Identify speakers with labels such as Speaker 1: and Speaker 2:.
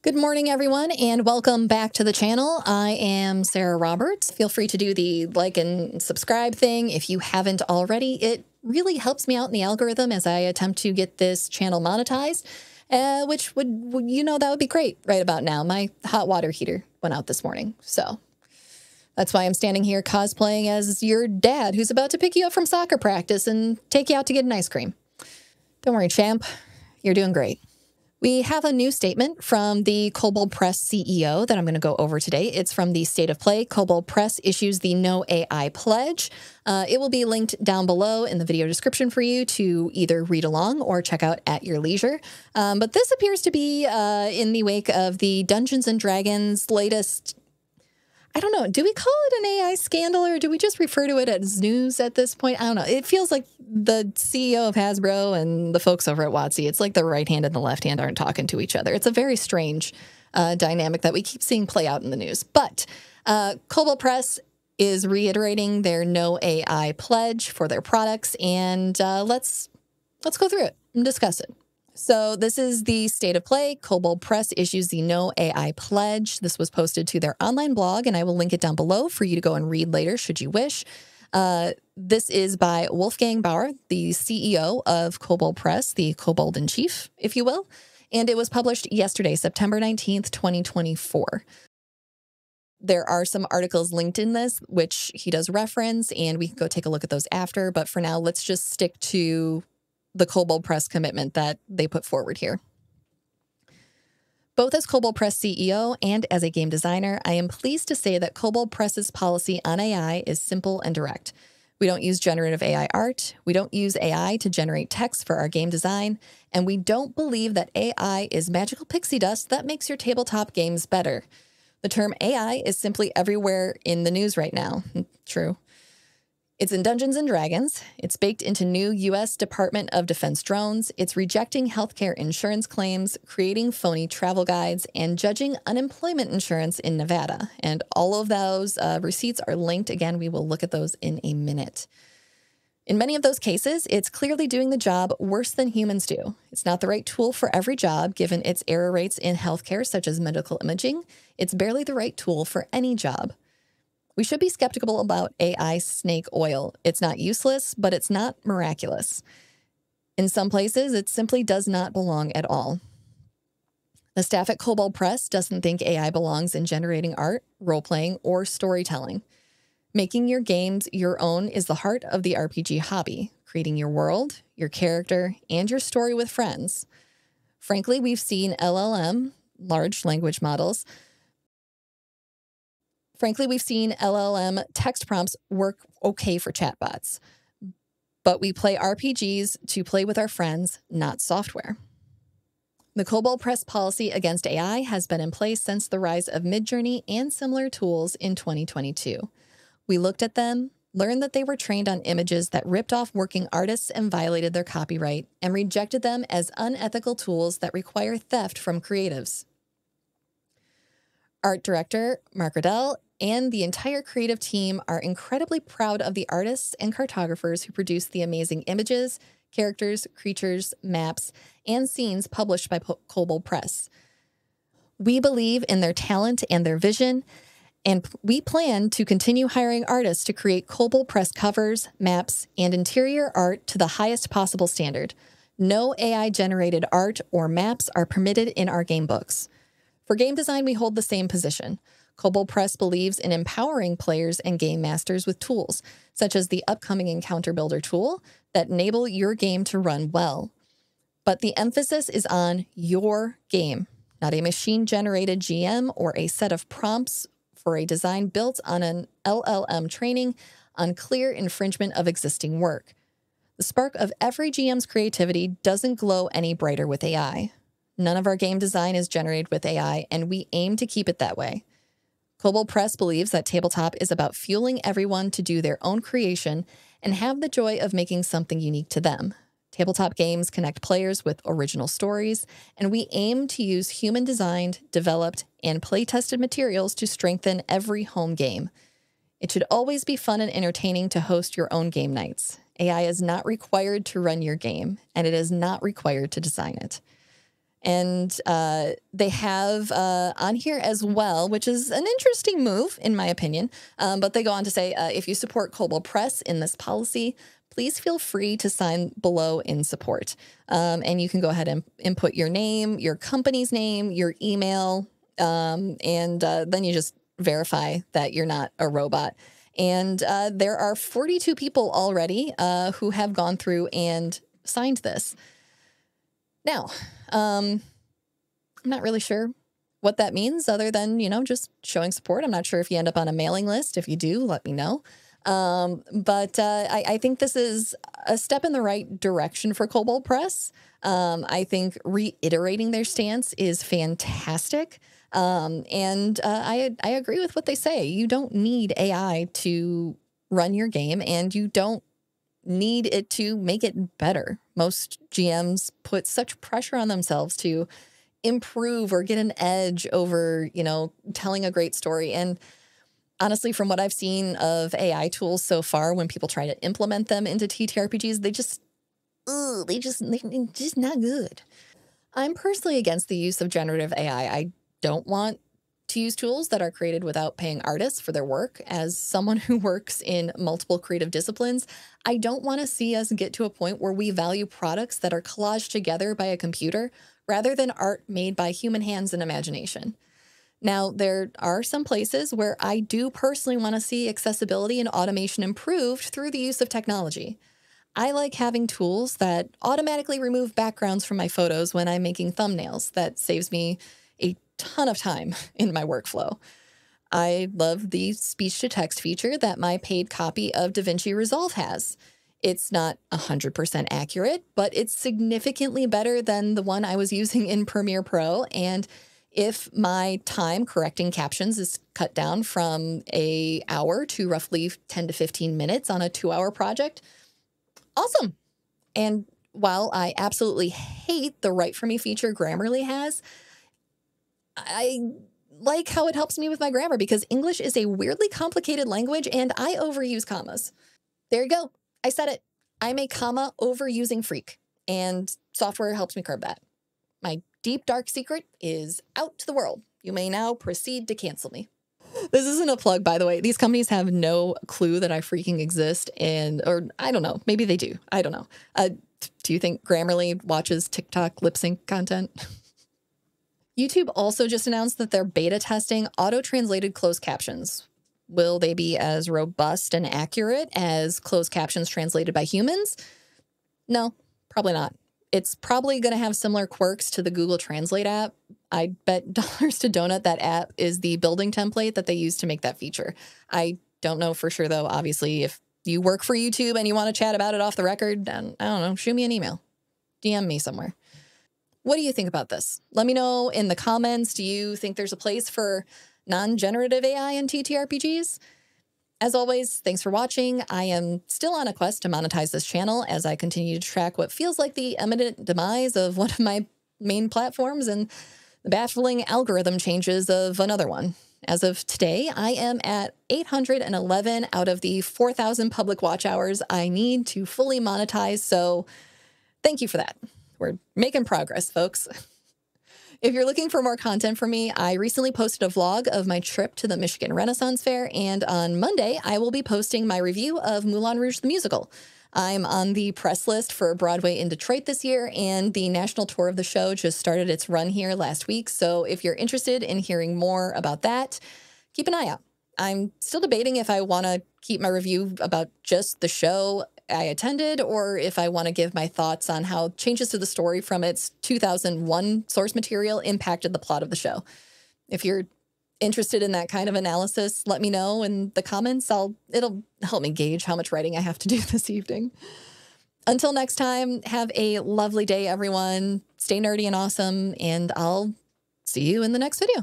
Speaker 1: Good morning, everyone, and welcome back to the channel. I am Sarah Roberts. Feel free to do the like and subscribe thing if you haven't already. It really helps me out in the algorithm as I attempt to get this channel monetized, which that would be great right about now. My hot water heater went out this morning, so that's why I'm standing here cosplaying as your dad who's about to pick you up from soccer practice and take you out to get an ice cream. Don't worry, champ. You're doing great. We have a new statement from the Kobold Press CEO that I'm going to go over today. It's from the State of Play. Kobold Press issues the No AI pledge. It will be linked down below in the video description for you to either read along or check out at your leisure. But this appears to be in the wake of the Dungeons & Dragons latest... I don't know. Do we call it an AI scandal or do we just refer to it as news at this point? I don't know. It feels like the CEO of Hasbro and the folks over at WotC, it's like the right hand and the left hand aren't talking to each other. It's a very strange dynamic that we keep seeing play out in the news. But Kobold Press is reiterating their No AI pledge for their products, and let's go through it and discuss it. So this is the State of Play. Kobold Press issues the No AI pledge. This was posted to their online blog, and I will link it down below for you to go and read later, should you wish. This is by Wolfgang Bauer, the CEO of Kobold Press, the Kobold in Chief, if you will. And it was published yesterday, September 19th, 2024. There are some articles linked in this, which he does reference, and we can go take a look at those after. But for now, let's just stick to the Kobold Press commitment that they put forward here. Both as Kobold Press CEO and as a game designer, I am pleased to say that Kobold Press's policy on AI is simple and direct. We don't use generative AI art, we don't use AI to generate text for our game design, and we don't believe that AI is magical pixie dust that makes your tabletop games better. The term AI is simply everywhere in the news right now. True. It's in Dungeons & Dragons, it's baked into new U.S. Department of Defense drones, it's rejecting healthcare insurance claims, creating phony travel guides, and judging unemployment insurance in Nevada. And all of those receipts are linked. Again, we will look at those in a minute. In many of those cases, it's clearly doing the job worse than humans do. It's not the right tool for every job, given its error rates in healthcare, such as medical imaging. It's barely the right tool for any job. We should be skeptical about AI snake oil. It's not useless, but it's not miraculous. In some places, it simply does not belong at all. The staff at Kobold Press doesn't think AI belongs in generating art, role-playing, or storytelling. Making your games your own is the heart of the RPG hobby, creating your world, your character, and your story with friends. Frankly, we've seen LLM, large language models, text prompts work okay for chatbots. But we play RPGs to play with our friends, not software. The Kobold Press policy against AI has been in place since the rise of Midjourney and similar tools in 2022. We looked at them, learned that they were trained on images that ripped off working artists and violated their copyright, and rejected them as unethical tools that require theft from creatives. Art director Mark Riddell and the entire creative team are incredibly proud of the artists and cartographers who produce the amazing images, characters, creatures, maps, and scenes published by Kobold Press. We believe in their talent and their vision, and we plan to continue hiring artists to create Kobold Press covers, maps, and interior art to the highest possible standard. No AI-generated art or maps are permitted in our game books. For game design, we hold the same position. Kobold Press believes in empowering players and game masters with tools, such as the upcoming Encounter Builder tool, that enable your game to run well. But the emphasis is on your game, not a machine-generated GM or a set of prompts for a design built on an LLM training on clear infringement of existing work. The spark of every GM's creativity doesn't glow any brighter with AI. None of our game design is generated with AI, and we aim to keep it that way. Kobold Press believes that tabletop is about fueling everyone to do their own creation and have the joy of making something unique to them. Tabletop games connect players with original stories, and we aim to use human-designed, developed, and play-tested materials to strengthen every home game. It should always be fun and entertaining to host your own game nights. AI is not required to run your game, and it is not required to design it. And they have on here as well, which is an interesting move, in my opinion. But they go on to say, if you support Kobold Press in this policy, please feel free to sign below in support. And you can go ahead and input your name, your company's name, your email, and then you just verify that you're not a robot. And there are 42 people already who have gone through and signed this. Now, I'm not really sure what that means other than, you know, just showing support. I'm not sure if you end up on a mailing list. If you do, let me know. But I think this is a step in the right direction for Kobold Press. I think reiterating their stance is fantastic. And I agree with what they say. You don't need AI to run your game, and you don't need it to make it better. Most GMs put such pressure on themselves to improve or get an edge over, you know, telling a great story. And honestly, from what I've seen of AI tools so far, when people try to implement them into TTRPGs, they're just not good. I'm personally against the use of generative AI. I don't want to use tools that are created without paying artists for their work. As someone who works in multiple creative disciplines, I don't want to see us get to a point where we value products that are collaged together by a computer rather than art made by human hands and imagination. Now, there are some places where I do personally want to see accessibility and automation improved through the use of technology. I like having tools that automatically remove backgrounds from my photos when I'm making thumbnails. That saves me a ton of time in my workflow. I love the speech-to-text feature that my paid copy of DaVinci Resolve has. It's not 100% accurate, but it's significantly better than the one I was using in Premiere Pro. And if my time correcting captions is cut down from an hour to roughly 10 to 15 minutes on a 2-hour project, awesome. And while I absolutely hate the Write For Me feature Grammarly has, I like how it helps me with my grammar because English is a weirdly complicated language and I overuse commas. There you go. I said it. I'm a comma overusing freak, and software helps me curb that. My deep, dark secret is out to the world. You may now proceed to cancel me. This isn't a plug, by the way. These companies have no clue that I freaking exist, or I don't know. Maybe they do. I don't know. Do you think Grammarly watches TikTok lip sync content? YouTube also just announced that they're beta testing auto-translated closed captions. Will they be as robust and accurate as closed captions translated by humans? No, probably not. It's probably going to have similar quirks to the Google Translate app. I bet dollars to donut that app is the building template that they use to make that feature. I don't know for sure, though. Obviously, if you work for YouTube and you want to chat about it off the record, I don't know, shoot me an email. DM me somewhere. What do you think about this? Let me know in the comments. Do you think there's a place for non-generative AI in TTRPGs? As always, thanks for watching. I am still on a quest to monetize this channel as I continue to track what feels like the imminent demise of one of my main platforms and the baffling algorithm changes of another one. As of today, I am at 811 out of the 4,000 public watch hours I need to fully monetize, so thank you for that. We're making progress, folks. If you're looking for more content from me, I recently posted a vlog of my trip to the Michigan Renaissance Fair, and on Monday, I will be posting my review of Moulin Rouge the Musical. I'm on the press list for Broadway in Detroit this year, and the national tour of the show just started its run here last week, so if you're interested in hearing more about that, keep an eye out. I'm still debating if I want to keep my review about just the show I attended, or if I want to give my thoughts on how changes to the story from its 2001 source material impacted the plot of the show. If you're interested in that kind of analysis, let me know in the comments. It'll help me gauge how much writing I have to do this evening. Until next time, have a lovely day, everyone. Stay nerdy and awesome, and I'll see you in the next video.